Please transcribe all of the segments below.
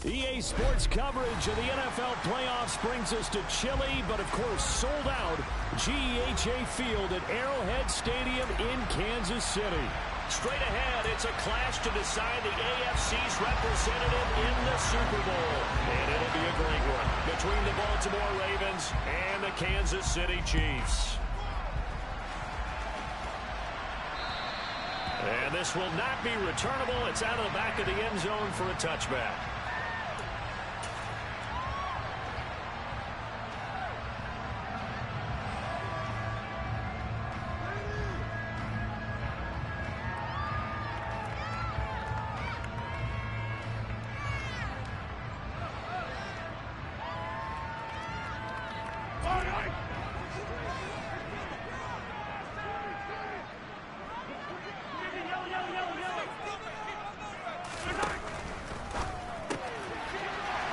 EA Sports coverage of the NFL playoffs brings us to chilly, but of course sold out GEHA Field at Arrowhead Stadium in Kansas City. Straight ahead, it's a clash to decide the AFC's representative in the Super Bowl. And it'll be a great one between the Baltimore Ravens and the Kansas City Chiefs. And this will not be returnable. It's out of the back of the end zone for a touchback.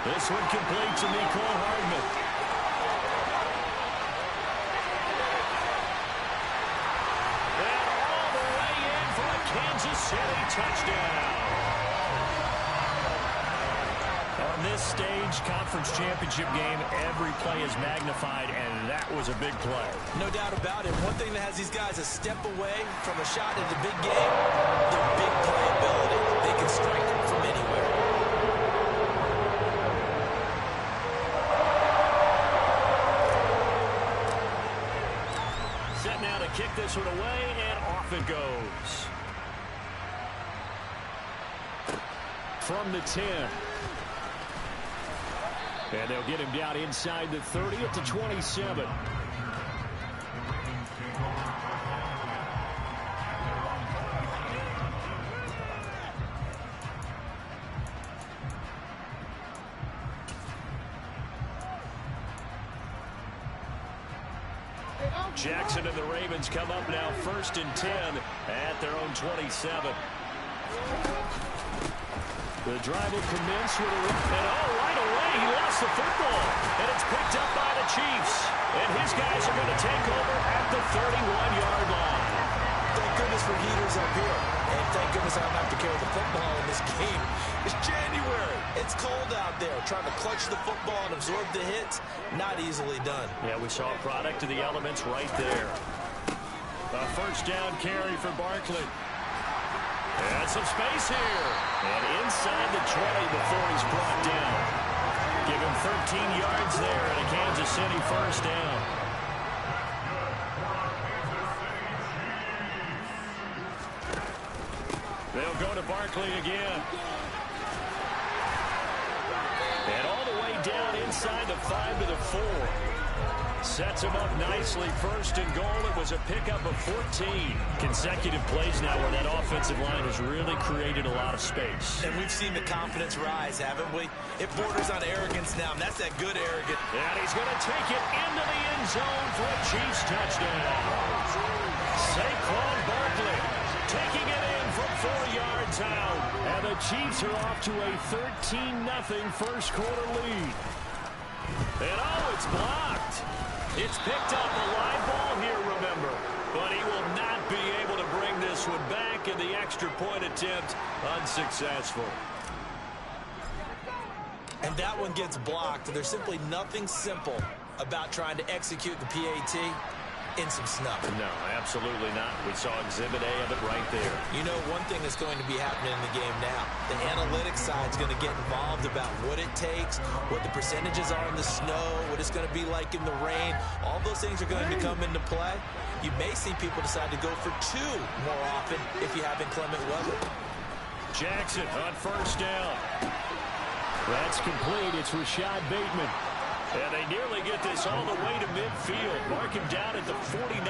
This one complete to Mecole Hardman. And all the way in for a Kansas City touchdown. On this stage, conference championship game, every play is magnified, and that was a big play. No doubt about it. One thing that has these guys a step away from a shot in the big game, their big play ability. They can strike from anywhere. Now to kick this one away, and off it goes. From the 10. And they'll get him down inside the 30 at the 27. Jackson and the Ravens come up now 1st and 10 at their own 27. The drive will commence with a run. And right away, he lost the football. And it's picked up by the Chiefs. And his guys are going to take over at the 31-yard line. Thank goodness for heaters up here. And thank goodness I don't have to carry the football in this game. It's January. It's cold out there. Trying to clutch the football and absorb the hits, not easily done. Yeah, we saw a product of the elements right there. A first down carry for Barkley. And some space here. And inside the 20 before he's brought down. Give him 13 yards there and a Kansas City first down. They'll go to Barkley again. And all the way down inside the 5 to the 4. Sets him up nicely. 1st and goal. It was a pickup of 14. Consecutive plays now where that offensive line has really created a lot of space. And we've seen the confidence rise, haven't we? It borders on arrogance now, and that's that good arrogance. And he's going to take it into the end zone for a Chiefs touchdown. Saquon Barkley taking it in from 4 yards out. And the Chiefs are off to a 13-0 first quarter lead. And it's blocked. It's picked up a live ball here, remember. But he will not be able to bring this one back, and the extra point attempt unsuccessful. And that one gets blocked. There's simply nothing simple about trying to execute the PAT in some snuff. No, absolutely not. We saw Exhibit A of it right there. You know, one thing that's going to be happening in the game now, the analytics side is going to get involved about what it takes, what the percentages are in the snow, what it's going to be like in the rain. All those things are going to come into play. You may see people decide to go for 2 more often if you have inclement weather. Jackson on first down. That's complete. It's Rashad Bateman. And they nearly get this all the way to midfield. Mark him down at the 49.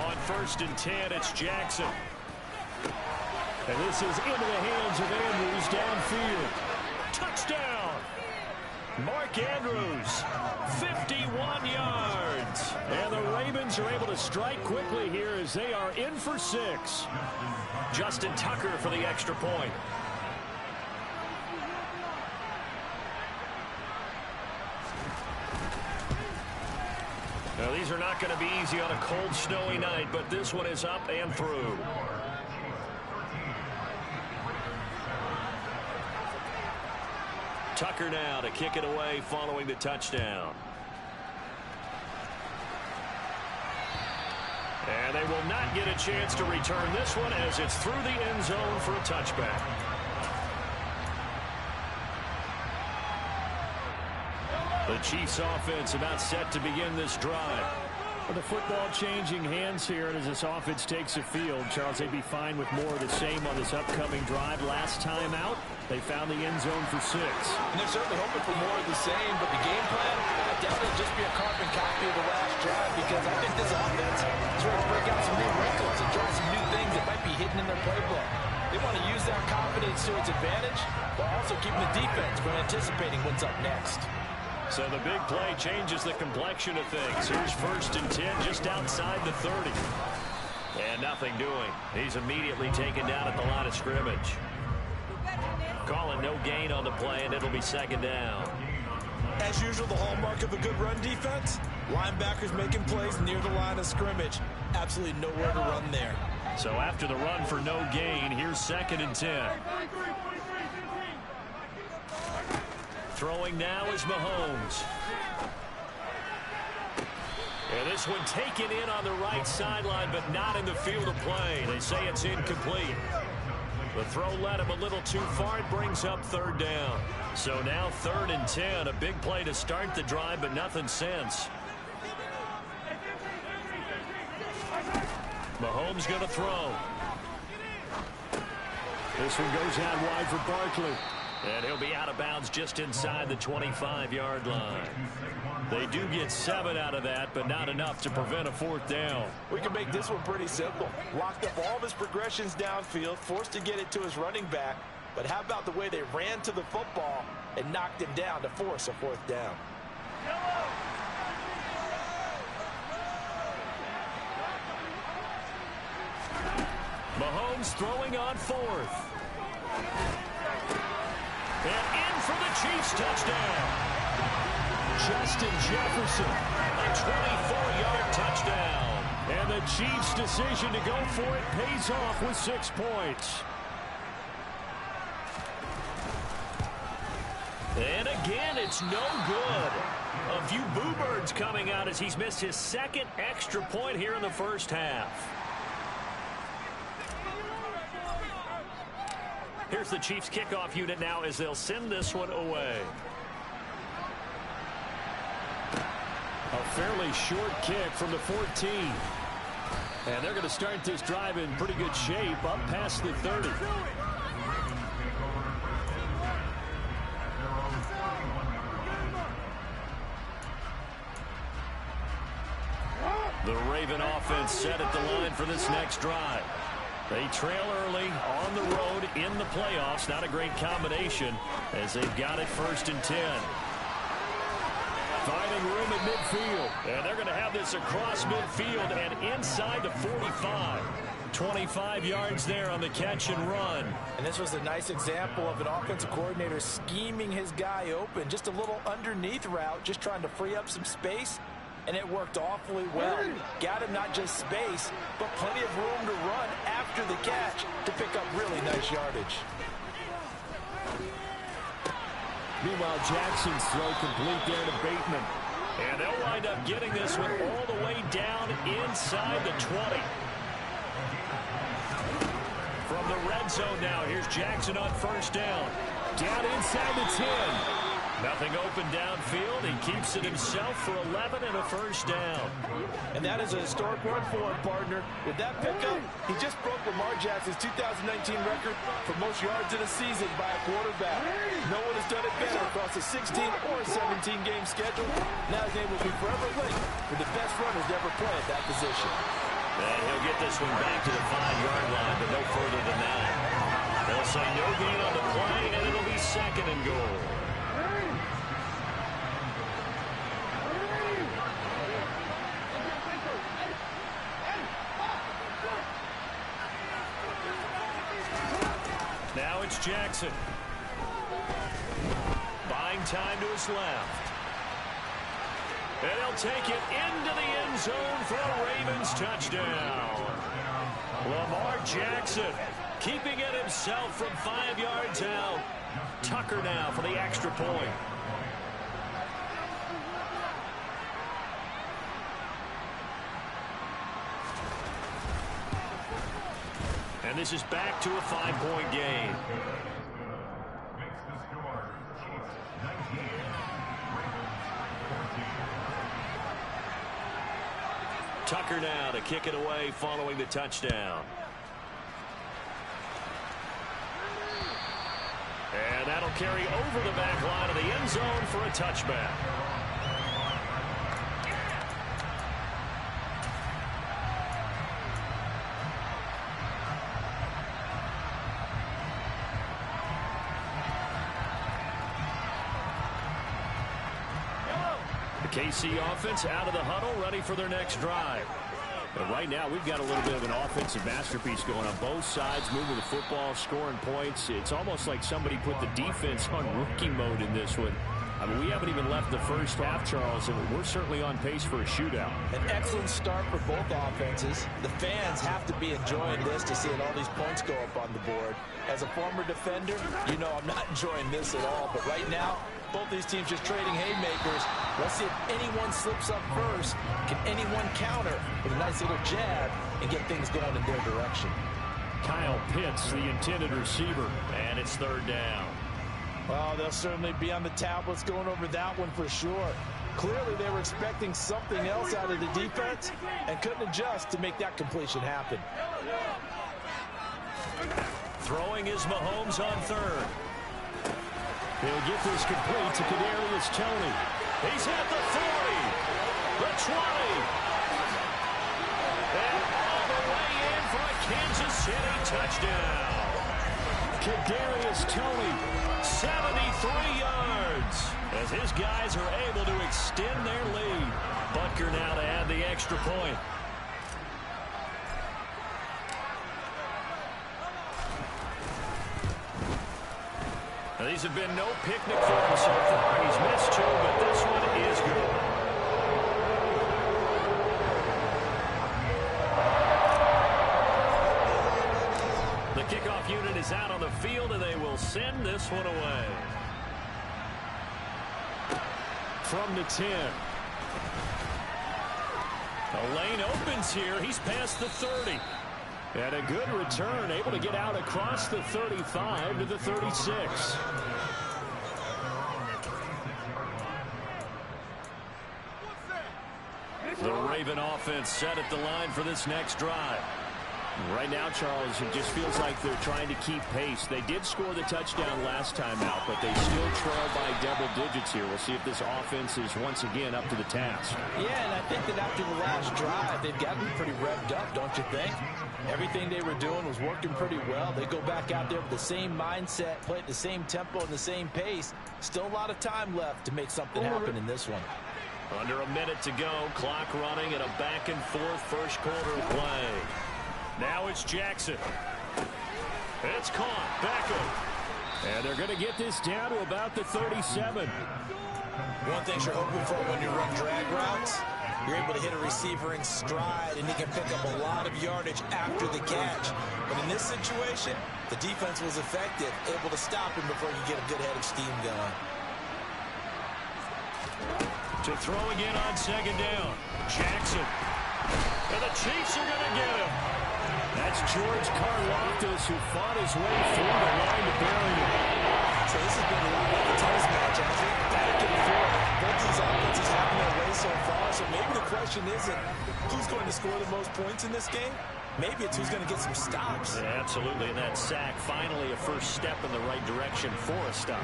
On 1st and 10, it's Jackson. And this is into the hands of Andrews downfield. Touchdown! Mark Andrews, 51 yards. And the Ravens are able to strike quickly here as they are in for 6. Justin Tucker for the extra point. Now, these are not going to be easy on a cold, snowy night, but this one is up and through. Tucker now to kick it away following the touchdown. And they will not get a chance to return this one as it's through the end zone for a touchback. The Chiefs offense about set to begin this drive. With the football changing hands here, and as this offense takes the field, Charles, they'd be fine with more of the same on this upcoming drive. Last time out, they found the end zone for 6. And they're certainly hoping for more of the same, but the game plan, I doubt it'll just be a carbon copy of the last drive, because I think this offense is ready to break out some new wrinkles and try some new things that might be hidden in their playbook. They want to use that confidence to its advantage, while also keeping the defense from anticipating what's up next. So the big play changes the complexion of things. Here's 1st and 10 just outside the 30. And nothing doing. He's immediately taken down at the line of scrimmage. Calling no gain on the play, and it'll be 2nd down. As usual, the hallmark of a good run defense, linebackers making plays near the line of scrimmage. Absolutely nowhere to run there. So after the run for no gain, here's 2nd and 10. Throwing now is Mahomes. And this one taken in on the right sideline, but not in the field of play. They say it's incomplete. The throw led him a little too far. It brings up 3rd down. So now 3rd and 10. A big play to start the drive, but nothing since. Mahomes going to throw. This one goes out wide for Barkley. And he'll be out of bounds just inside the 25-yard line. They do get 7 out of that, but not enough to prevent a 4th down. We can make this one pretty simple. Locked up all of his progressions downfield, forced to get it to his running back. But how about the way they ran to the football and knocked him down to force a 4th down? Mahomes throwing on 4th. And in for the Chiefs touchdown. Justin Jefferson, a 24-yard touchdown. And the Chiefs' decision to go for it pays off with 6 points. And again, it's no good. A few boo birds coming out as he's missed his 2nd extra point here in the first half. Here's the Chiefs kickoff unit now as they'll send this one away. A fairly short kick from the 14. And they're going to start this drive in pretty good shape up past the 30. The Raven offense set at the line for this next drive. They trail early on the road in the playoffs. Not a great combination as they've got it 1st and 10. Finding room at midfield. And they're going to have this across midfield and inside the 45. 25 yards there on the catch and run. And this was a nice example of an offensive coordinator scheming his guy open. Just a little underneath route, just trying to free up some space. And it worked awfully well. Got him not just space, but plenty of room to run after the catch to pick up really nice yardage. Meanwhile, Jackson's throw complete there to Bateman. And they'll wind up getting this one all the way down inside the 20. From the red zone now, here's Jackson on 1st down. Down inside the 10. Nothing open downfield. He keeps it himself for 11 and a 1st down. And that is a historic run for him, partner. With that pickup, he just broke Lamar Jackson's 2019 record for most yards in a season by a quarterback. No one has done it better across a 16 or 17-game schedule. Now his name will be forever linked with the best runners to ever play at that position. And he'll get this one back to the 5-yard line, but no further than that. They'll say no gain on the play, and it'll be 2nd and goal. Now it's Jackson. Buying time to his left. And he'll take it into the end zone for a Ravens touchdown. Lamar Jackson Keeping it himself from 5 yards out. Tucker now for the extra point. And this is back to a 5-point game. Tucker now to kick it away following the touchdown. And that'll carry over the back line of the end zone for a touchback. The KC offense out of the huddle, ready for their next drive. But right now, we've got a little bit of an offensive masterpiece going on both sides, moving the football, scoring points. It's almost like somebody put the defense on rookie mode in this one. I mean, we haven't even left the first half, Charles, and we're certainly on pace for a shootout. An excellent start for both offenses. The fans have to be enjoying this to see all these points go up on the board. As a former defender, you know I'm not enjoying this at all. But right now, both these teams just trading haymakers. Let's see if anyone slips up first. Can anyone counter with a nice little jab and get things going in their direction? Kyle Pitts, the intended receiver, and it's third down. Well, they'll certainly be on the tablets going over that one for sure. Clearly, they were expecting something else out of the defense and couldn't adjust to make that completion happen. Throwing is Mahomes on third. He'll get this complete to Kadarius Toney. He's at the 40, the 20, and all the way in for a Kansas City touchdown. Kadarius Toney, 73 yards, as his guys are able to extend their lead. Butker now to add the extra point. Now, these have been no picnic for him so far. He's missed two, but this one is good. The kickoff unit is out on the field, and they will send this one away. From the 10. The lane opens here. He's past the 30. And a good return, able to get out across the 35 to the 36. The Raven offense set at the line for this next drive. Right now, Charles, it just feels like they're trying to keep pace. They did score the touchdown last time out, but they still trail by double digits here. We'll see if this offense is once again up to the task. Yeah, and I think that after the last drive, they've gotten pretty revved up, don't you think? Everything they were doing was working pretty well. They go back out there with the same mindset, play at the same tempo and the same pace. Still a lot of time left to make something happen in this one. Under a minute to go, clock running at a back-and-forth first quarter of play. Now it's Jackson. It's caught. Beckham. And they're going to get this down to about the 37. One thing you're hoping for when you run drag routes, you're able to hit a receiver in stride, and he can pick up a lot of yardage after the catch. But in this situation, the defense was effective, able to stop him before you get a good head of steam going. To throw again on second down. Jackson. And the Chiefs are going to get him. That's George Karlaftis, who fought his way through the line to bury him. So this has been a little bit of a tennis match, hasn't it? Back and forth. Both these offenses having their way so far. So maybe the question isn't who's going to score the most points in this game. Maybe it's who's going to get some stops. Yeah, absolutely. And that sack, finally a first step in the right direction for a stop.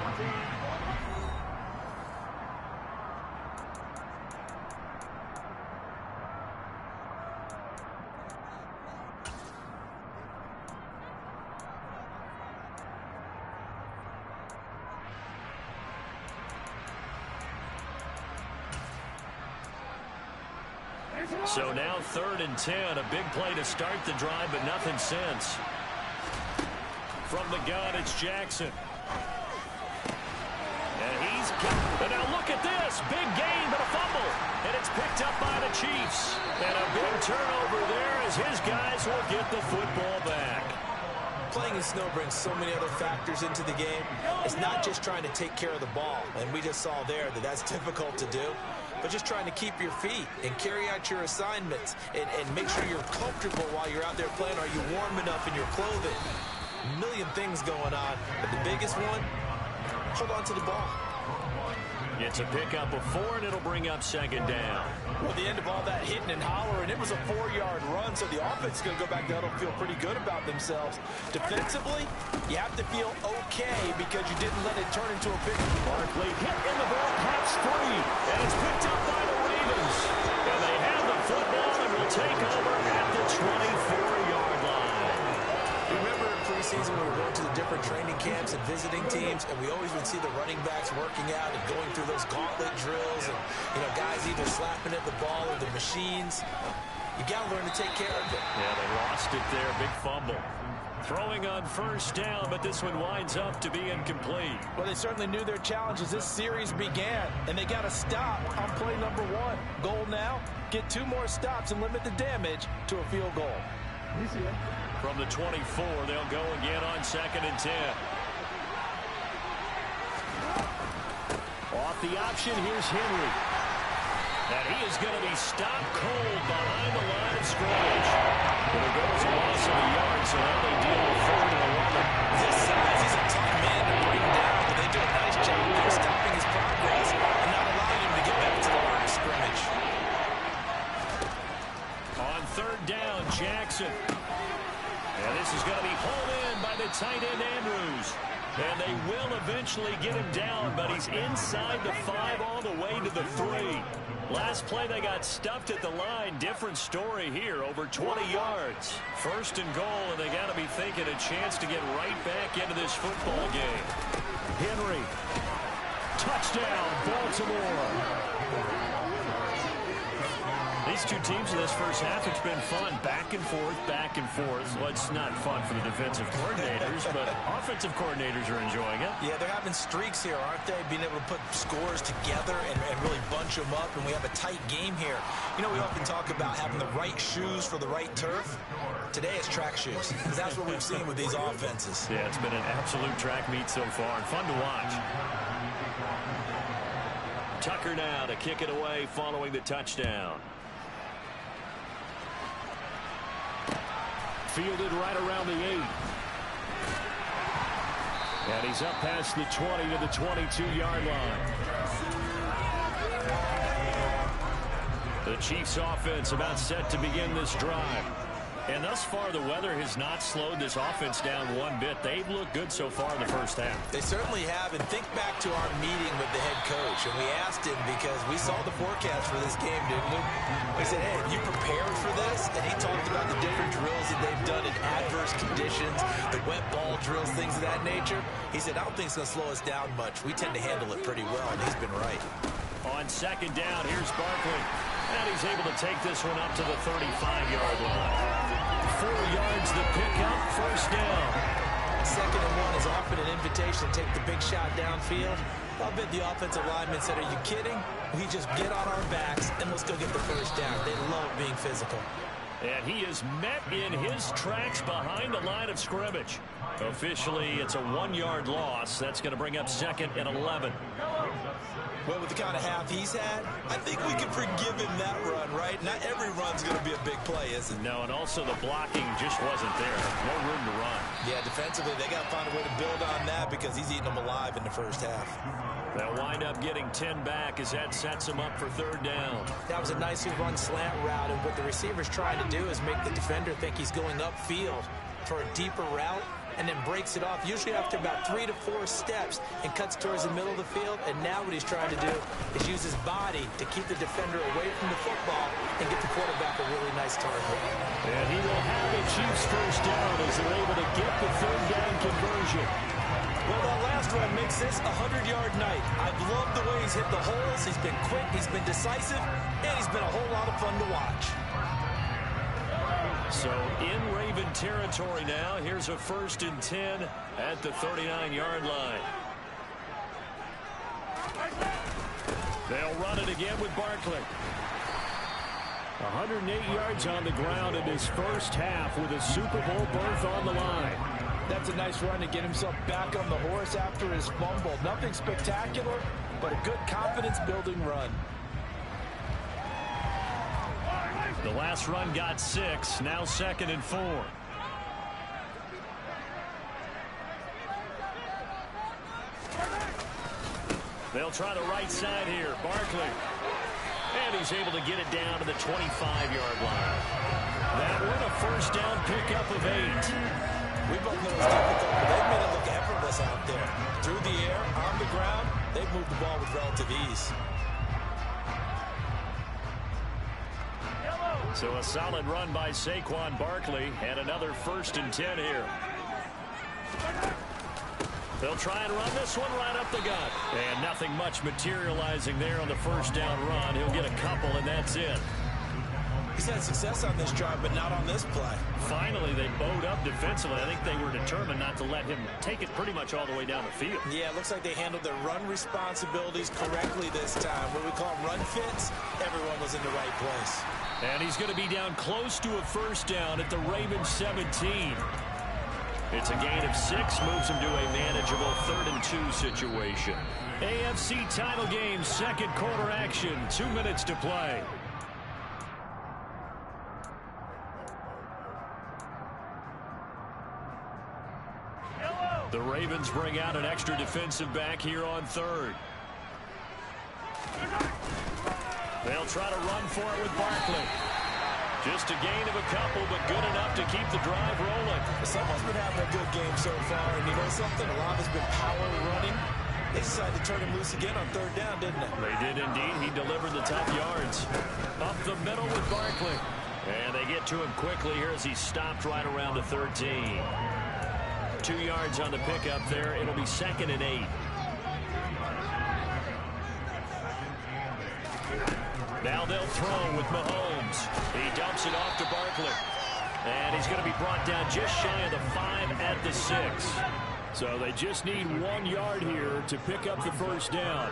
So now 3rd and 10. A big play to start the drive, but nothing since. From the gun, it's Jackson. And he's got... And now look at this. Big gain, but a fumble. And it's picked up by the Chiefs. And a big turnover there as his guys will get the football back. Playing in snow brings so many other factors into the game. It's not just trying to take care of the ball, and we just saw there that that's difficult to do, but just trying to keep your feet and carry out your assignments and make sure you're comfortable while you're out there playing. Are you warm enough in your clothing? A million things going on, but the biggest one, hold on to the ball. It's a pickup of 4, and it'll bring up second down. Well, the end of all that hitting and hollering, it was a 4-yard run, so the offense is going to go back down and feel pretty good about themselves. Defensively, you have to feel okay because you didn't let it turn into a big... Barkley hit in the ball, pops free, and it's picked up by the Ravens. And they have the football and will take over at the 24-yard line. Remember in preseason we were going to the different training camps and visiting teams, and we always would see the running backs working out and going through those gauntlet drills, and guys either slapping at the ball or the machines. You got to learn to take care of it. Yeah, they lost it there. Big fumble. Throwing on first down, but this one winds up to be incomplete. Well, they certainly knew their challenge as this series began, and they got to stop on play number 1. Goal now, get 2 more stops and limit the damage to a field goal. From the 24, they'll go again on 2nd and 10. Off the option, here's Henry. And he is going to be stopped cold behind the line of scrimmage. But it goes a loss of a yard, so now they deal with 4th and 11. This size, he's a tough man to bring down, but they do a nice job there stopping his progress and not allowing him to get back to the line of scrimmage. On 3rd down, Jackson. And this is going to be hauled in by the tight end, Andrews. And they will eventually get him down, but he's inside the 5 all the way to the 3. Last play, they got stuffed at the line. Different story here, over 20 yards. 1st and goal, and they got to be thinking a chance to get right back into this football game. Henry. Touchdown, Baltimore. These two teams in this first half, it's been fun. Back and forth, back and forth. Well, it's not fun for the defensive coordinators, but offensive coordinators are enjoying it. Yeah, they're having streaks here, aren't they? Being able to put scores together and really bunch them up, and we have a tight game here. We often talk about having the right shoes for the right turf. Today it's track shoes, because that's what we've seen with these offenses. Yeah, it's been an absolute track meet so far, and fun to watch. Tucker now to kick it away following the touchdown. Fielded right around the 8. And he's up past the 20 to the 22-yard line. The Chiefs offense about set to begin this drive. And thus far, the weather has not slowed this offense down one bit. They've looked good so far in the first half. They certainly have. And think back to our meeting with the head coach. And we asked him because we saw the forecast for this game, didn't we? We said, hey, have you prepared for this? And he talked about the different drills that they've done in adverse conditions, the wet ball drills, things of that nature. He said, I don't think it's going to slow us down much. We tend to handle it pretty well, and he's been right. On 2nd down, here's Barkley. And he's able to take this one up to the 35-yard line. 4 yards the pickup, 1st down. 2nd and 1 is often an invitation to take the big shot downfield. I'll bet the offensive lineman said, are you kidding? We just get on our backs and let's go get the 1st down. They love being physical. And he is met in his tracks behind the line of scrimmage. Officially, it's a 1-yard loss. That's going to bring up 2nd and 11. Well, with the kind of half he's had, I think we can forgive him that run, right? Not every run's going to be a big play, is it? No, and also the blocking just wasn't there. No room to run. Yeah, defensively, they got to find a way to build on that because he's eating them alive in the first half. They'll wind up getting 10 back as that sets them up for 3rd down. That was a nicely run slant route, and what the receiver's trying to do is make the defender think he's going upfield for a deeper route, and then breaks it off, usually after about 3 to 4 steps, and cuts towards the middle of the field. And now what he's trying to do is use his body to keep the defender away from the football and get the quarterback a really nice target. And he will have the Chiefs 1st down as they're able to get the 3rd down conversion. Well, that last run makes this a 100-yard night. I've loved the way he's hit the holes. He's been quick, he's been decisive, and he's been a whole lot of fun to watch. So in Raven territory now, here's a 1st and 10 at the 39-yard line. They'll run it again with Barkley. 108 yards on the ground in his first half with a Super Bowl berth on the line. That's a nice run to get himself back on the horse after his fumble. Nothing spectacular, but a good confidence-building run. The last run got 6, now 2nd and 4. They'll try the right side here. Barkley. And he's able to get it down to the 25-yard line. That one a first down pickup of 8. We both know it's difficult, but they've made it look effortless out there. Through the air, on the ground, they've moved the ball with relative ease. So a solid run by Saquon Barkley and another 1st and 10 here. They'll try and run this one right up the gut. And nothing much materializing there on the first down run. He'll get a couple, and that's it. He's had success on this drive, but not on this play. Finally, they bowed up defensively. I think they were determined not to let him take it pretty much all the way down the field. Yeah, it looks like they handled their run responsibilities correctly this time. What we call run fits, everyone was in the right place. And he's going to be down close to a first down at the Ravens 17. It's a gain of 6, moves him to a manageable 3rd and 2 situation. AFC title game, 2nd quarter action, 2 minutes to play. The Ravens bring out an extra defensive back here on 3rd. They'll try to run for it with Barkley. Just a gain of a couple, but good enough to keep the drive rolling. Someone's been having a good game so far, and you know something? A lot has been power running. They decided to turn him loose again on 3rd down, didn't they? They did indeed. He delivered the tough yards. Up the middle with Barkley. And they get to him quickly here as he stopped right around the 13. 2 yards on the pickup there. It'll be 2nd and 8. Now they'll throw with Mahomes. He dumps it off to Barkley. And he's going to be brought down just shy of the 5 at the 6. So they just need 1 yard here to pick up the first down.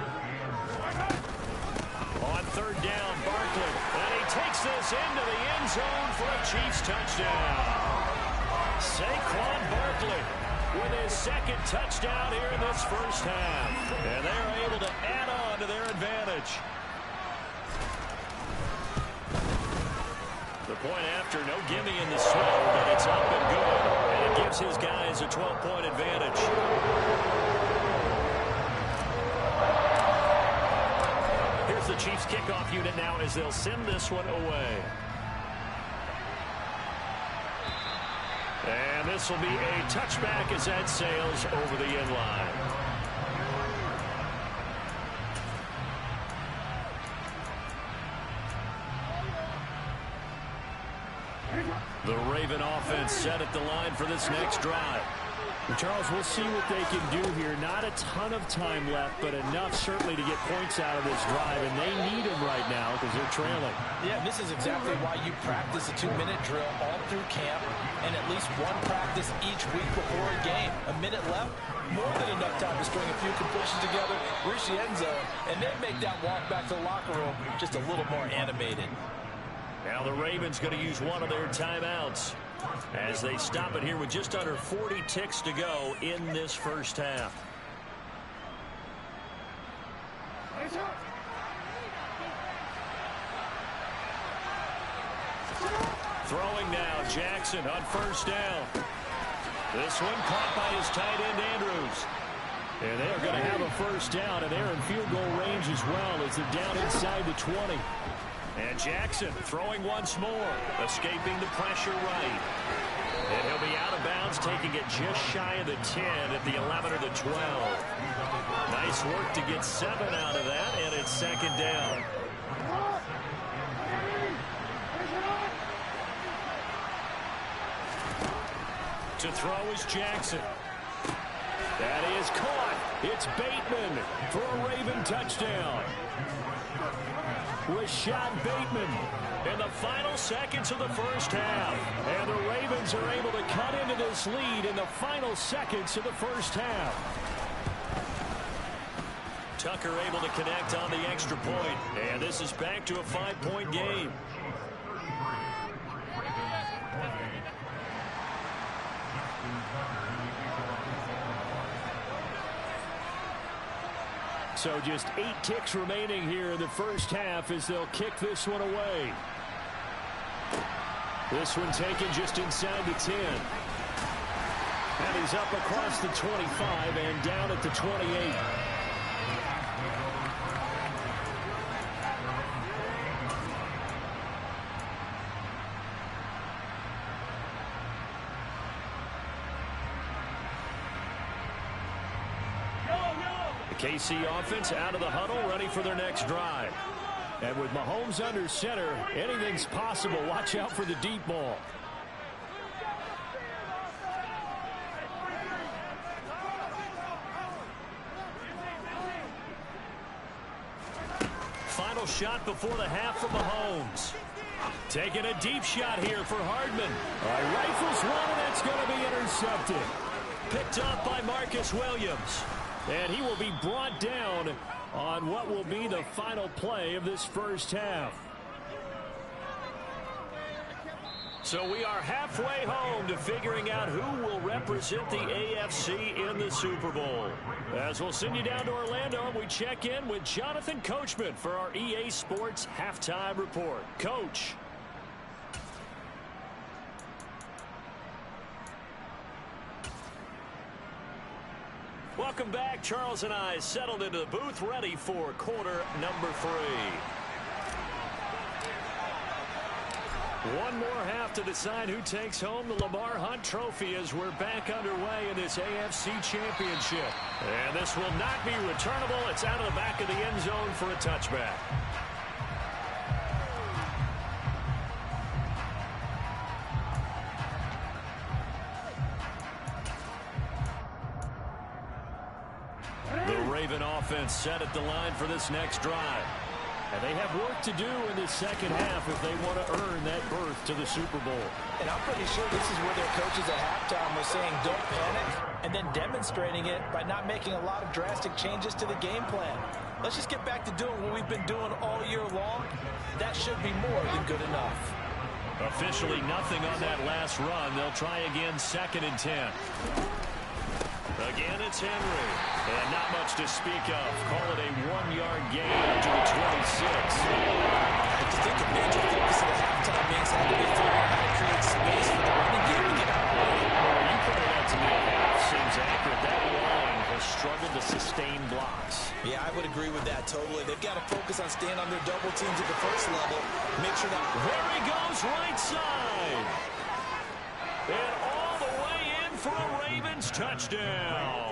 On 3rd down, Barkley. And he takes this into the end zone for a Chiefs touchdown. Saquon Barkley with his 2nd touchdown here in this first half. And they're able to add on to their advantage. The point after, no gimme in the snow, but it's up and good. And it gives his guys a 12-point advantage. Here's the Chiefs kickoff unit now as they'll send this one away. And this will be a touchback as that sails over the end line. The Raven offense set at the line for this next drive. Charles, we'll see what they can do here. Not a ton of time left, but enough certainly to get points out of this drive, and they need them right now because they're trailing. Yeah, this is exactly why you practice a 2-minute drill all through camp and at least one practice each week before a game. A minute left, more than enough time to string a few completions together, reach the end zone, and then make that walk back to the locker room just a little more animated. Now the Ravens going to use one of their timeouts as they stop it here with just under 40 ticks to go in this first half. Throwing now, Jackson on first down. This one caught by his tight end, Andrews. And they are going to have a first down, and they're in field goal range as well as they're down inside the 20. And Jackson throwing once more, escaping the pressure right. And he'll be out of bounds, taking it just shy of the 10 at the 11 or the 12. Nice work to get 7 out of that, and it's 2nd down. To throw is Jackson. That is caught. It's Bateman for a Raven touchdown. Rashad Bateman in the final seconds of the first half. And the Ravens are able to cut into this lead in the final seconds of the first half. Tucker able to connect on the extra point. And this is back to a 5-point game. So just 8 ticks remaining here in the first half as they'll kick this one away. This one taken just inside the 10. And he's up across the 25 and down at the 28. The KC offense out of the huddle, ready for their next drive. And with Mahomes under center, anything's possible. Watch out for the deep ball. Final shot before the half from Mahomes. Taking a deep shot here for Hardman. Rifles one, and that's going to be intercepted. Picked up by Marcus Williams. And he will be brought down on what will be the final play of this first half. So we are halfway home to figuring out who will represent the AFC in the Super Bowl. As we'll send you down to Orlando, we check in with Jonathan Coachman for our EA Sports Halftime Report. Coach. Welcome back. Charles and I settled into the booth, ready for quarter number 3. One more half to decide who takes home the Lamar Hunt Trophy as we're back underway in this AFC Championship. And this will not be returnable. It's out of the back of the end zone for a touchback. Offense set at the line for this next drive. And they have work to do in the second half if they want to earn that berth to the Super Bowl. And I'm pretty sure this is where their coaches at halftime were saying don't panic, and then demonstrating it by not making a lot of drastic changes to the game plan. Let's just get back to doing what we've been doing all year long. That should be more than good enough. Officially nothing on that last run. They'll try again, 2nd and 10. Again, it's Henry. And not much to speak of. Call it a 1-yard gain to the 26. I just think a major focus of the halftime means had to be figuring out how to create space for the running game to get out of the way. Well, you put it out to me a half. Seems accurate. That line has struggled to sustain blocks. Yeah, I would agree with that totally. They've got to focus on staying on their double teams at the first level. Make sure that... There he goes, right side. And all the way in for a Ravens touchdown.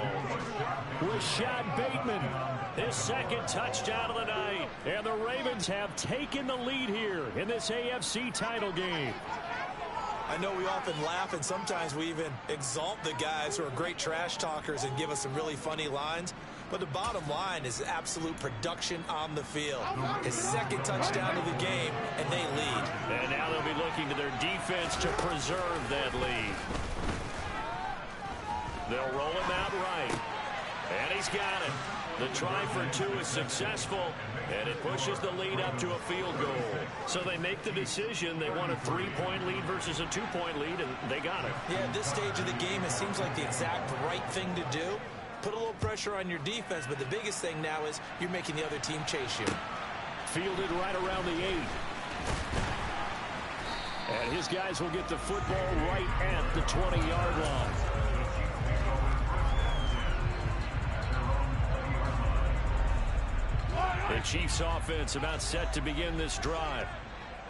Rashad Bateman, his 2nd touchdown of the night. And the Ravens have taken the lead here in this AFC title game. I know we often laugh, and sometimes we even exalt the guys who are great trash talkers and give us some really funny lines. But the bottom line is absolute production on the field. His 2nd touchdown of the game, and they lead. And now they'll be looking to their defense to preserve that lead. They'll roll him out right. And he's got it. The try for 2 is successful, and it pushes the lead up to a field goal. So they make the decision. They want a 3-point lead versus a 2-point lead, and they got it. Yeah, at this stage of the game, it seems like the exact right thing to do. Put a little pressure on your defense, but the biggest thing now is you're making the other team chase you. Fielded right around the 8. And his guys will get the football right at the 20-yard line. The Chiefs offense about set to begin this drive.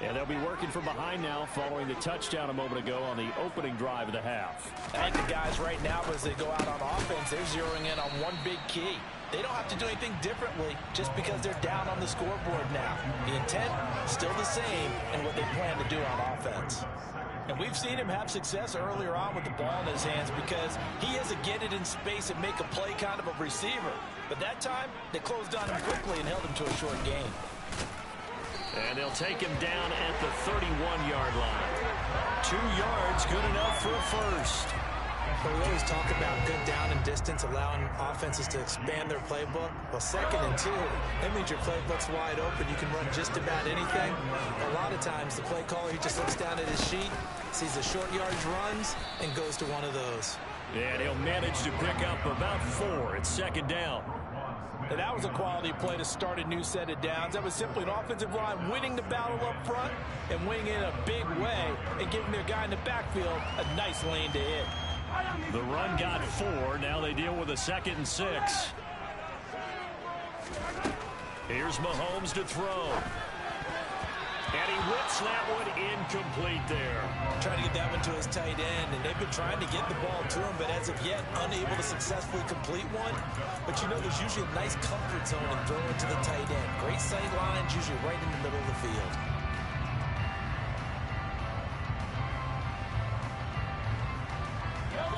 And they'll be working from behind now following the touchdown a moment ago on the opening drive of the half. I think the guys right now, as they go out on offense, they're zeroing in on one big key. They don't have to do anything differently just because they're down on the scoreboard now. The intent, still the same, and what they plan to do on offense. And we've seen him have success earlier on with the ball in his hands because he is a get it in space and make a play kind of a receiver. But that time, they closed on him quickly and held him to a short gain. And they'll take him down at the 31-yard line. 2 yards, good enough for a first. But we always talk about good down and distance, allowing offenses to expand their playbook. Well, 2nd and 2, that means your playbook's wide open. You can run just about anything. A lot of times, the play caller, he just looks down at his sheet, sees the short yardage runs, and goes to one of those. And he'll manage to pick up about 4 at 2nd down. And that was a quality play to start a new set of downs. That was simply an offensive line winning the battle up front and winning it in a big way and giving their guy in the backfield a nice lane to hit. The run got 4. Now they deal with a 2nd and 6. Here's Mahomes to throw. And he whips that one incomplete there. Trying to get that one to his tight end, and they've been trying to get the ball to him, but as of yet, unable to successfully complete one. But you know, there's usually a nice comfort zone in throwing to the tight end. Great sight lines, usually right in the middle of the field.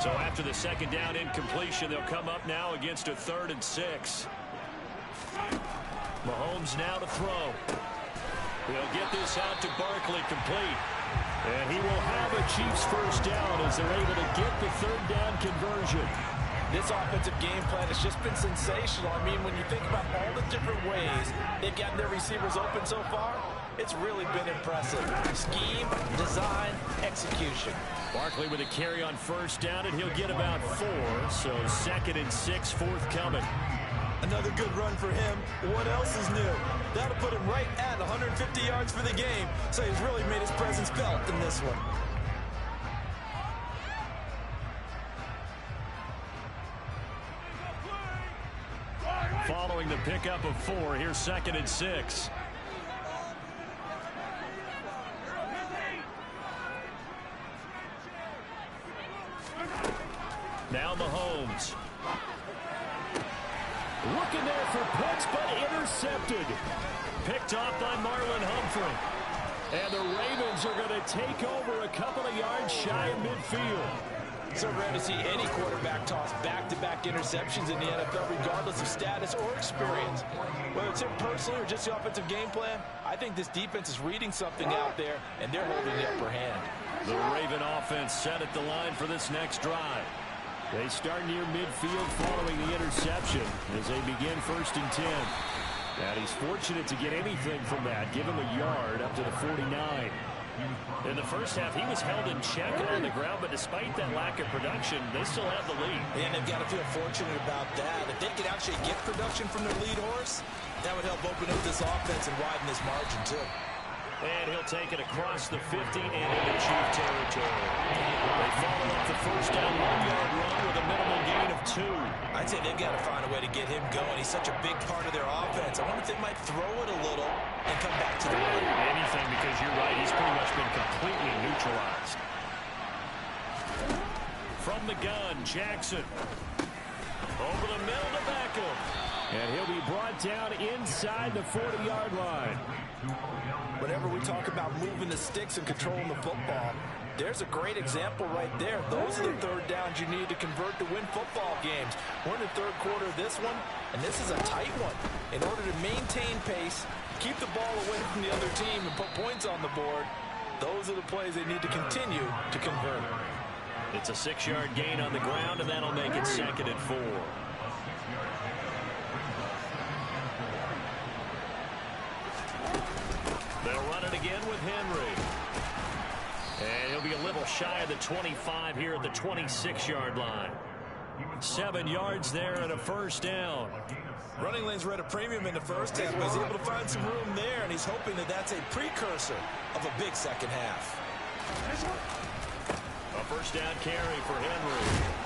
So after the 2nd down incompletion, they'll come up now against a 3rd and 6. Mahomes now to throw. He'll get this out to Barkley complete. And he will have a Chiefs first down as they're able to get the 3rd down conversion. This offensive game plan has just been sensational. I mean, when you think about all the different ways they've gotten their receivers open so far, it's really been impressive. Scheme, design, execution. Barkley with a carry on 1st down, and he'll get about 4. So 2nd and 6 forthcoming. Another good run for him. What else is new? That'll put him right at 150 yards for the game. So he's really made his presence felt in this one. Following the pickup of 4, here's 2nd and 6. Now Mahomes. Looking there for Pitts, but intercepted. Picked off by Marlon Humphrey. And the Ravens are going to take over a couple of yards shy of midfield. So rare to see any quarterback toss back-to-back interceptions in the NFL, regardless of status or experience. Whether it's him personally or just the offensive game plan, I think this defense is reading something out there, and they're holding the upper hand. The Raven offense set at the line for this next drive. They start near midfield following the interception as they begin 1st and 10. And he's fortunate to get anything from that. Give him a yard up to the 49. In the first half, he was held in check on the ground, but despite that lack of production, they still have the lead. And they've got to feel fortunate about that. If they could actually get production from their lead horse, that would help open up this offense and widen this margin, too. And he'll take it across the 50 and into Chief territory. They follow up the 1st down 1-yard run with a minimal gain of 2. I'd say they've got to find a way to get him going. He's such a big part of their offense. I wonder if they might throw it a little and come back to the run. Anything, because you're right, he's pretty much been completely neutralized. From the gun, Jackson. Over the middle to Beckham. And he'll be brought down inside the 40-yard line. Whenever we talk about moving the sticks and controlling the football, there's a great example right there. Those are the 3rd downs you need to convert to win football games. We're in the 3rd quarter of this one, and this is a tight one. In order to maintain pace, keep the ball away from the other team, and put points on the board, those are the plays they need to continue to convert. It's a 6-yard gain on the ground, and that'll make it 2nd and 4. They'll run it again with Henry. And he'll be a little shy of the 25 here at the 26-yard line. 7 yards there and a 1st down. Running lanes were at a premium in the first half, but he's able to find some room there, and he's hoping that that's a precursor of a big second half. A 1st down carry for Henry.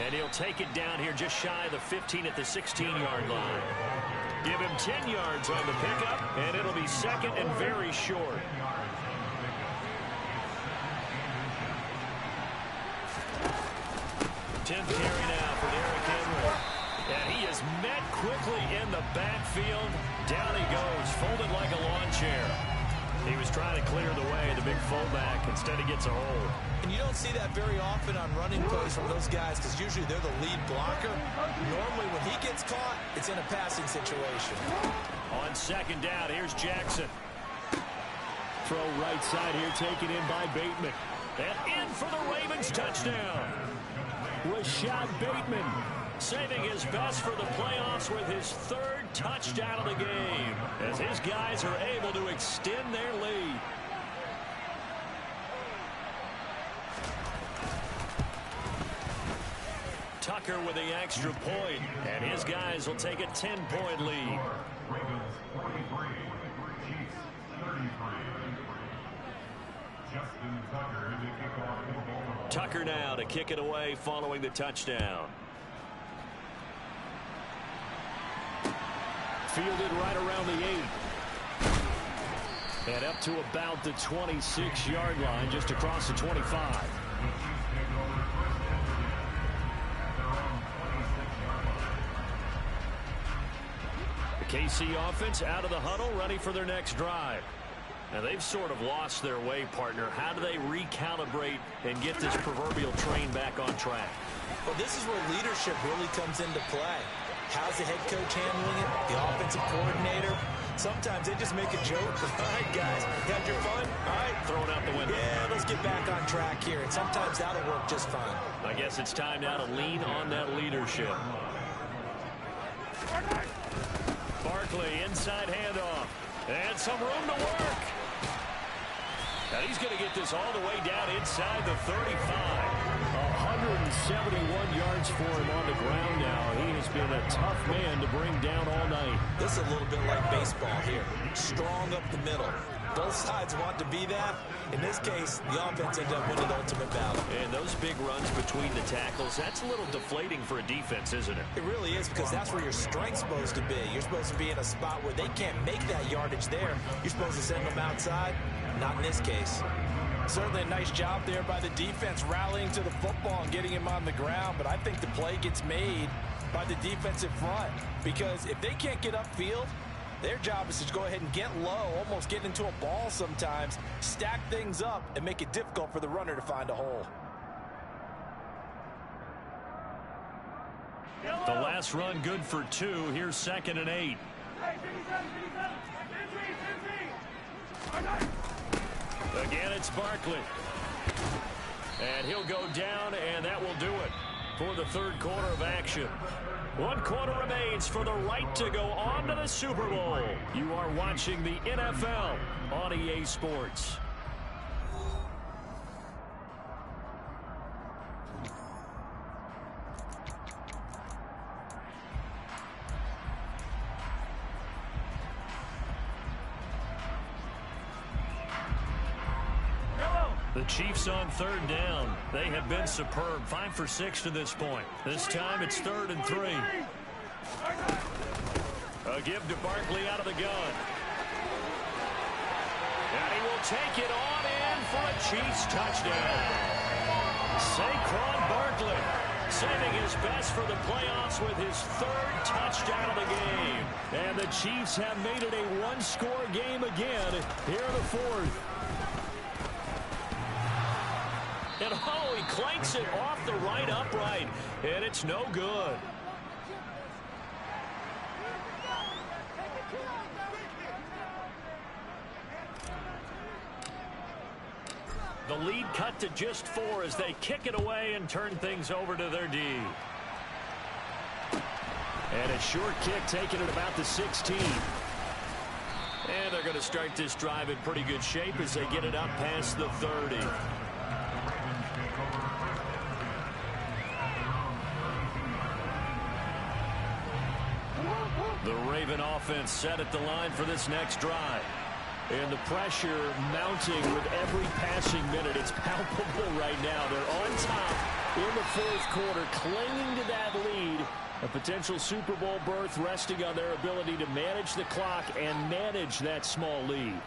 And he'll take it down here just shy of the 15 at the 16-yard line. Give him 10 yards on the pickup, and it'll be 2nd and very short. Tenth carry now for Derrick Henry. And he is met quickly in the backfield. Down he goes, folded like a lawn chair. He was trying to clear the way, the big fullback. Instead, he gets a hold. And you don't see that very often on running plays from those guys because usually they're the lead blocker. Normally, when he gets caught, it's in a passing situation. On 2nd down, here's Jackson. Throw right side here, taken in by Bateman. And in for the Ravens touchdown. Rashad Bateman saving his best for the playoffs with his 3rd touchdown of the game as his guys are able to extend their lead. Tucker with the extra point, and his guys will take a 10-point lead. Ravens 43, Chiefs 33. Justin Tucker to kick off the ball. Tucker now to kick it away following the touchdown. Fielded right around the 8. And up to about the 26-yard line, just across the 25. The KC offense out of the huddle, ready for their next drive. Now, they've sort of lost their way, partner. How do they recalibrate and get this proverbial train back on track? Well, this is where leadership really comes into play. How's the head coach handling it? The offensive coordinator? Sometimes they just make a joke. All right, guys, had your fun? All right. Throw it out the window. Yeah, let's get back on track here. And sometimes that'll work just fine. I guess it's time now to lean on that leadership. Barkley, inside handoff. And some room to work. Now he's going to get this all the way down inside the 35. 171 yards for him on the ground now. He has been a tough man to bring down all night. This is a little bit like baseball here. Strong up the middle. Both sides want to be that. In this case, the offense ended up winning the ultimate battle. And those big runs between the tackles, that's a little deflating for a defense, isn't it? It really is, because that's where your strength's supposed to be. You're supposed to be in a spot where they can't make that yardage there. You're supposed to send them outside. Not in this case. Certainly a nice job there by the defense rallying to the football and getting him on the ground, but I think the play gets made by the defensive front, because if they can't get upfield, their job is to go ahead and get low, almost get into a ball sometimes, stack things up, and make it difficult for the runner to find a hole. The last run good for 2. Here's 2nd and 8. Again, it's Barkley. And he'll go down, and that will do it for the third quarter of action. 1 quarter remains for the right to go on to the Super Bowl. You are watching the NFL on EA Sports. The Chiefs on 3rd down. They have been superb. 5 for 6 to this point. This time it's 3rd and 3. A give to Barkley out of the gun. And he will take it on in for a Chiefs touchdown. Saquon Barkley saving his best for the playoffs with his 3rd touchdown of the game. And the Chiefs have made it a one-score game again here in the 4th. And oh, he clanks it off the right upright, and it's no good. The lead cut to just 4 as they kick it away and turn things over to their D. And a short kick taken at about the 16. And they're going to start this drive in pretty good shape as they get it up past the 30. The Raven offense set at the line for this next drive. And the pressure mounting with every passing minute. It's palpable right now. They're on top in the 4th quarter, clinging to that lead. A potential Super Bowl berth resting on their ability to manage the clock and manage that small lead.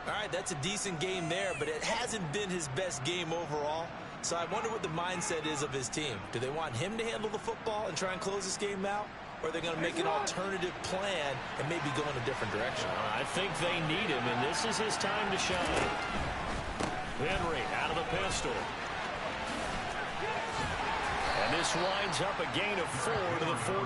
All right, that's a decent game there, but it hasn't been his best game overall. So I wonder what the mindset is of his team. Do they want him to handle the football and try and close this game out? Or are they going to make an alternative plan and maybe go in a different direction? I think they need him, and this is his time to shine. Henry out of the pistol. And this winds up a gain of 4 to the 41.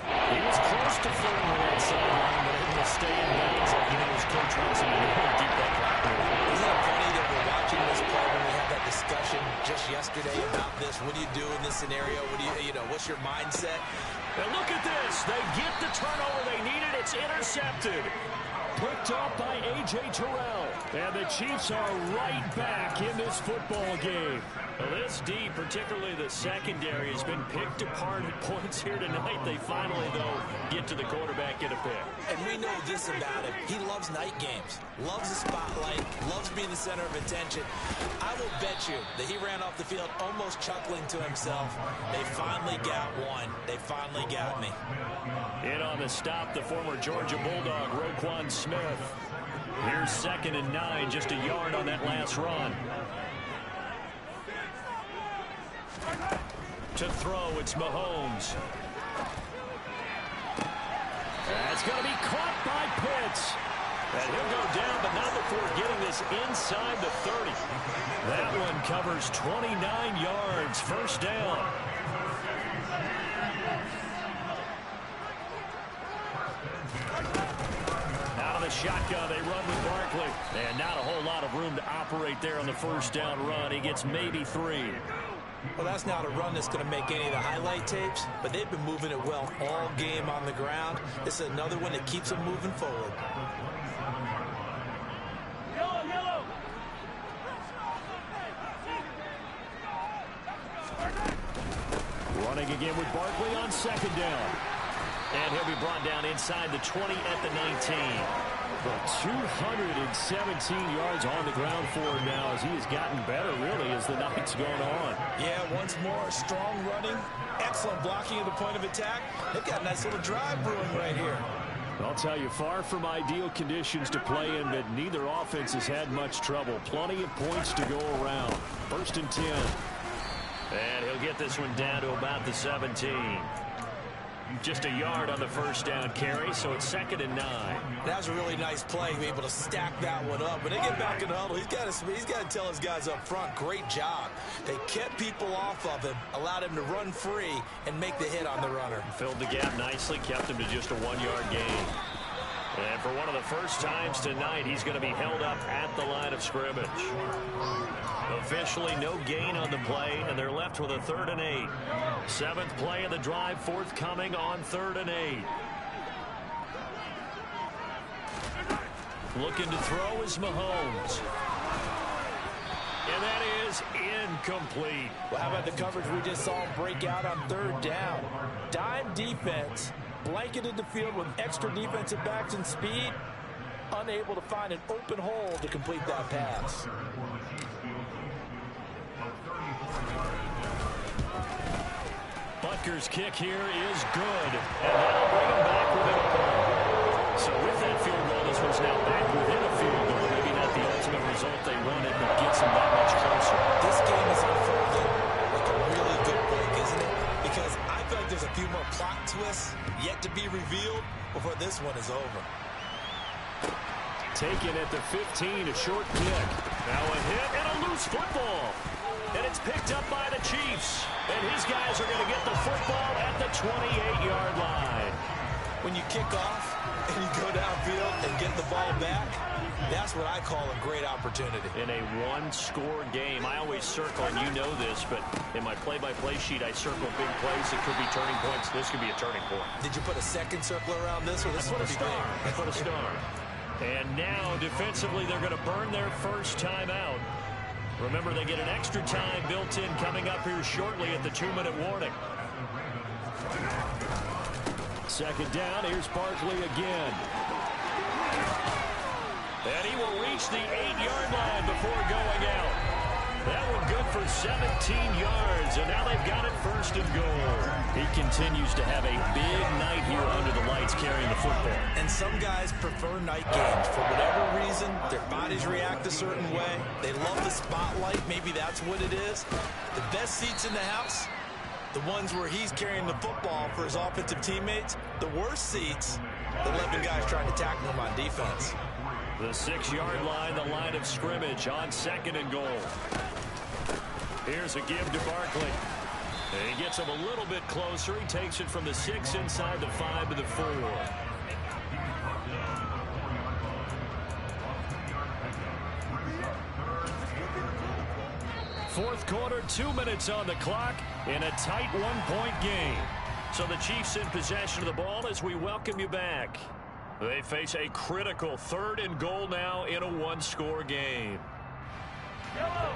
He was close to falling on that sideline, but able to stay in bounds like he knows Coach wants him to keep that clock moving. Isn't it funny that we're watching this play when we had that discussion just yesterday about this? What do you do in this scenario? What do you know, what's your mindset? And look at this. They get the turnover they needed. It's intercepted. Picked up by A.J. Terrell. And the Chiefs are right back in this this football game. Well, this D, particularly the secondary, has been picked apart at points here tonight. They finally, though, get to the quarterback, get a pick. And we know this about him. He loves night games, loves the spotlight, loves being the center of attention. I will bet you that he ran off the field almost chuckling to himself. They finally got one. They finally got me. In on the stop, the former Georgia Bulldog, Roquan Smith. Here's 2nd and 9, just a yard on that last run. To throw, it's Mahomes. That's going to be caught by Pitts. And he'll go down, but not before getting this inside the 30. That one covers 29 yards, first down. Out of the shotgun, they run with Barkley. And not a whole lot of room to operate there on the first down run. He gets maybe 3. Well, that's not a run that's going to make any of the highlight tapes, but they've been moving it well all game on the ground. This is another one that keeps them moving forward. Running again with Barkley on 2nd down. And he'll be brought down inside the 20 at the 19. But 217 yards on the ground for him now as he has gotten better, really, as the night's gone on. Yeah, once more, strong running, excellent blocking at the point of attack. They've got a nice little drive brewing right here. I'll tell you, far from ideal conditions to play in, but neither offense has had much trouble. Plenty of points to go around. 1st and 10. And he'll get this one down to about the 17. Just a yard on the first down carry, so it's 2nd and 9. That was a really nice play, to be able to stack that one up. When they get back in the huddle, he's got to tell his guys up front, great job. They kept people off of him, allowed him to run free, and make the hit on the runner. Filled the gap nicely, kept him to just a 1-yard gain. And for one of the first times tonight, he's going to be held up at the line of scrimmage. Officially no gain on the play, and they're left with a 3rd and 8. 7th play of the drive, forthcoming on 3rd and 8. Looking to throw is Mahomes. And that is incomplete. Well, how about the coverage we just saw him break out on 3rd down? Dime defense, blanketed the field with extra defensive backs and speed, unable to find an open hole to complete that pass. Butker's kick here is good, and that'll bring him back within a point. So with that field goal, this one's now back within a field goal. Maybe not the ultimate result they wanted, but gets them that much closer. This game is unfolding like a really good book, isn't it? Because I feel like there's a few more plot twists yet to be revealed before this one is over. Taken at the 15, a short kick. Now a hit and a loose football. And it's picked up by the Chiefs. And his guys are going to get the football at the 28-yard line. When you kick off and you go downfield and get the ball back, that's what I call a great opportunity. In a one-score game, I always circle, and you know this, but in my play-by-play sheet, I circle big plays that could be turning points. This could be a turning point. Did you put a second circle around this, or this I put one a be star. big? I put a star. And now, defensively, they're going to burn their first time out. Remember, they get an extra time built in coming up here shortly at the 2-minute warning. 2nd down, here's Barkley again. And he will reach the 8-yard line before going out. That one good for 17 yards, and now they've got it 1st and goal. He continues to have a big night here under the lights carrying the football. And some guys prefer night games. For whatever reason, their bodies react a certain way. They love the spotlight. Maybe that's what it is. The best seats in the house, the ones where he's carrying the football for his offensive teammates. The worst seats, the 11 guys trying to tackle him on defense. The 6-yard line, the line of scrimmage on 2nd and goal. Here's a give to Barkley. And he gets him a little bit closer. He takes it from the 6 inside the 5 to the 4. Fourth quarter, 2 minutes on the clock in a tight one-point game. So the Chiefs in possession of the ball as we welcome you back. They face a critical 3rd and goal now in a one-score game. Yellow.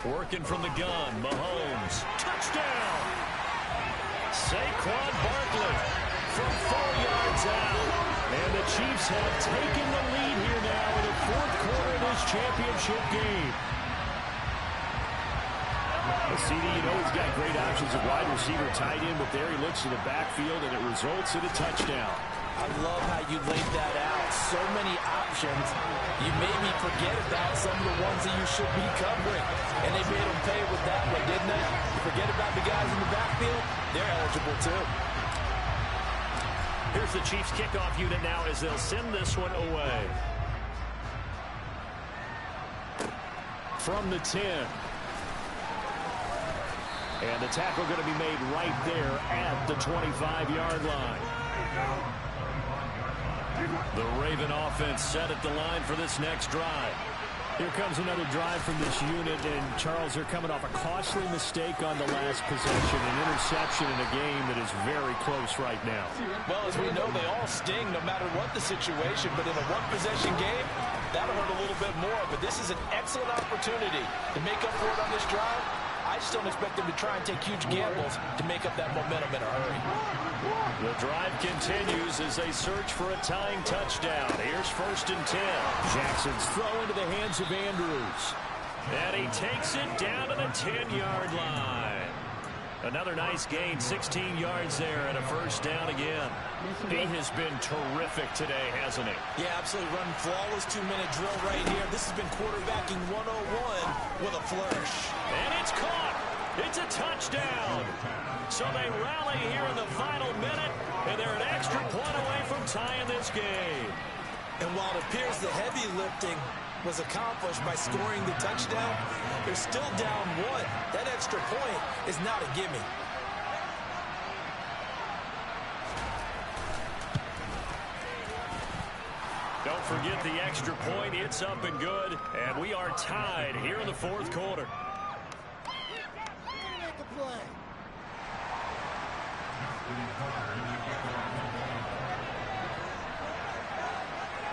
Working from the gun, Mahomes. Touchdown! Saquon Barkley from 4 yards out. And the Chiefs have taken the lead here now in the fourth quarter of this championship game. CD, you know he's got great options at wide receiver, tight end, but there he looks to the backfield, and it results in a touchdown. I love how you laid that out. So many options. You maybe forget about some of the ones that you should be covering. And they made them pay with that one, didn't they? You forget about the guys in the backfield. They're eligible, too. Here's the Chiefs kickoff unit now as they'll send this one away. From the 10. And the tackle going to be made right there at the 25-yard line. The Raven offense set at the line for this next drive. Here comes another drive from this unit, and Charles, they're coming off a costly mistake on the last possession, an interception in a game that is very close right now. Well, as we know, they all sting no matter what the situation, but in a one-possession game, that'll hurt a little bit more. But this is an excellent opportunity to make up for it on this drive. I just don't expect them to try and take huge gambles to make up that momentum in a hurry. The drive continues as they search for a tying touchdown. Here's 1st and 10. Jackson's throw into the hands of Andrews. And he takes it down to the 10-yard line. Another nice gain, 16 yards there, and a first down again. He has been terrific today, hasn't he? Yeah, absolutely. Running flawless 2-minute drill right here. This has been quarterbacking 101 with a flourish. And it's caught. It's a touchdown. So they rally here in the final minute, and they're an extra point away from tying this game. And while it appears the heavy lifting was accomplished by scoring the touchdown, they're still down 1. That extra point is not a gimme. Don't forget the extra point. It's up and good, and we are tied here in the fourth quarter.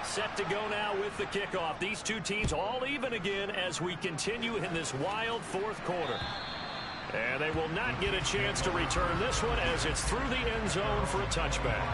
Set to go now with the kickoff. These two teams all even again as we continue in this wild fourth quarter. And they will not get a chance to return this one as it's through the end zone for a touchback.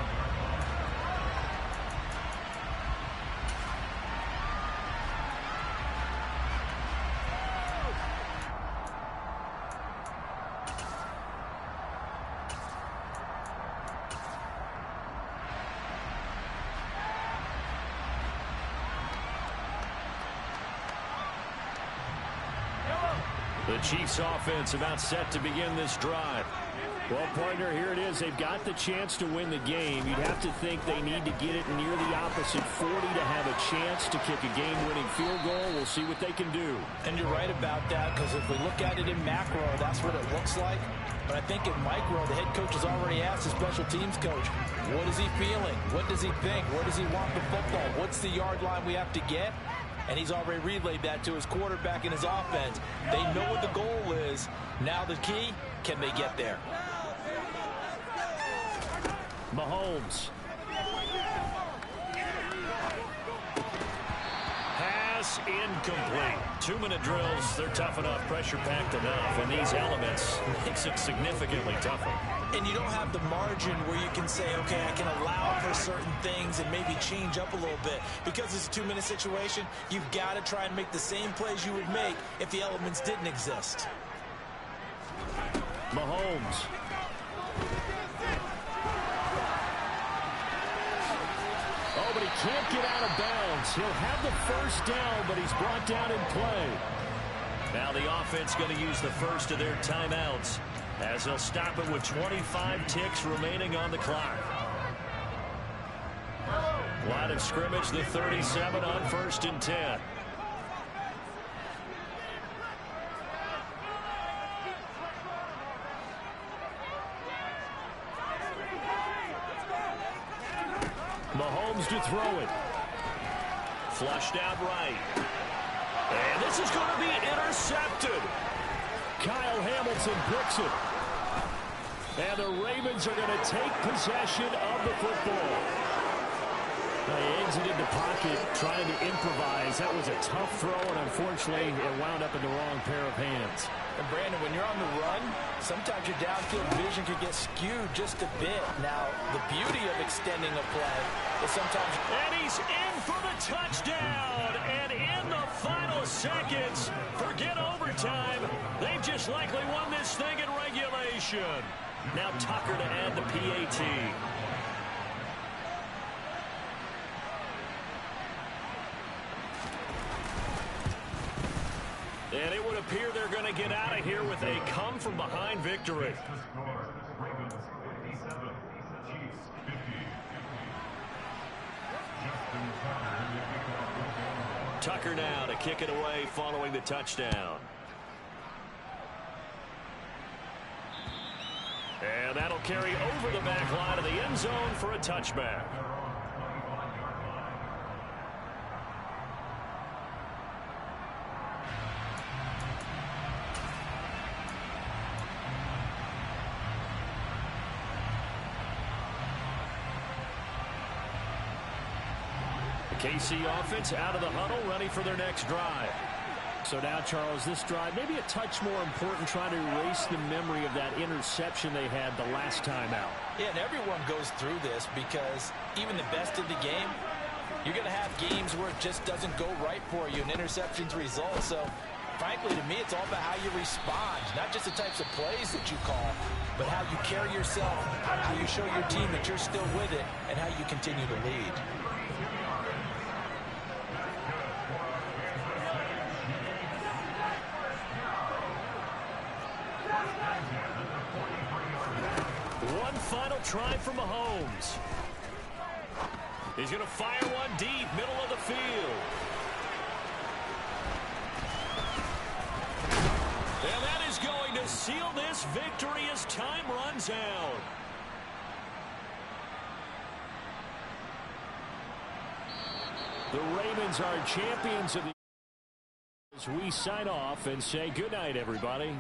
The Chiefs offense about set to begin this drive. Well, partner, here it is. They've got the chance to win the game. You'd have to think they need to get it near the opposite 40 to have a chance to kick a game-winning field goal. We'll see what they can do. And you're right about that, because if we look at it in macro, that's what it looks like. But I think in micro, the head coach has already asked the special teams coach, what is he feeling? What does he think? Where does he want the football? What's the yard line we have to get? And he's already relayed that to his quarterback and his offense. They know what the goal is. Now the key, can they get there? Mahomes. Pass incomplete. 2-minute drills, they're tough enough, pressure-packed enough. And these elements makes it significantly tougher. And you don't have the margin where you can say, okay, I can allow for certain things and maybe change up a little bit. Because it's a 2-minute situation, you've got to try and make the same plays you would make if the elements didn't exist. Mahomes. Oh, but he can't get out of bounds. He'll have the first down, but he's brought down in play. Now the offense going to use the first of their timeouts as they'll stop it with 25 ticks remaining on the clock. Line of scrimmage, the 37 on 1st and 10. Mahomes to throw it. Flushed out right. And this is going to be intercepted. Kyle Hamilton picks it. And the Ravens are going to take possession of the football. They exited the pocket trying to improvise. That was a tough throw, and unfortunately, it wound up in the wrong pair of hands. And Brandon, when you're on the run, sometimes your downfield vision could get skewed just a bit. Now, the beauty of extending a play is sometimes... And he's in for the touchdown. And in the final seconds, forget overtime. They've just likely won this thing in regulation. Now Tucker to add the PAT. And it would appear they're going to get out of here with a come-from-behind victory. Ravens 57, Chiefs 50. Tucker now to kick it away following the touchdown. And that'll carry over the back line of the end zone for a touchback. The KC offense out of the huddle, ready for their next drive. So now, Charles, this drive maybe a touch more important, trying to erase the memory of that interception they had the last time out. Yeah, and everyone goes through this because even the best of the game, you're going to have games where it just doesn't go right for you, and interceptions result. So, frankly, to me, it's all about how you respond, not just the types of plays that you call, but how you carry yourself, how you show your team that you're still with it, and how you continue to lead. One final try from Mahomes. He's going to fire one deep, middle of the field. And that is going to seal this victory as time runs out. The Ravens are champions of the... As we sign off and say goodnight, everybody.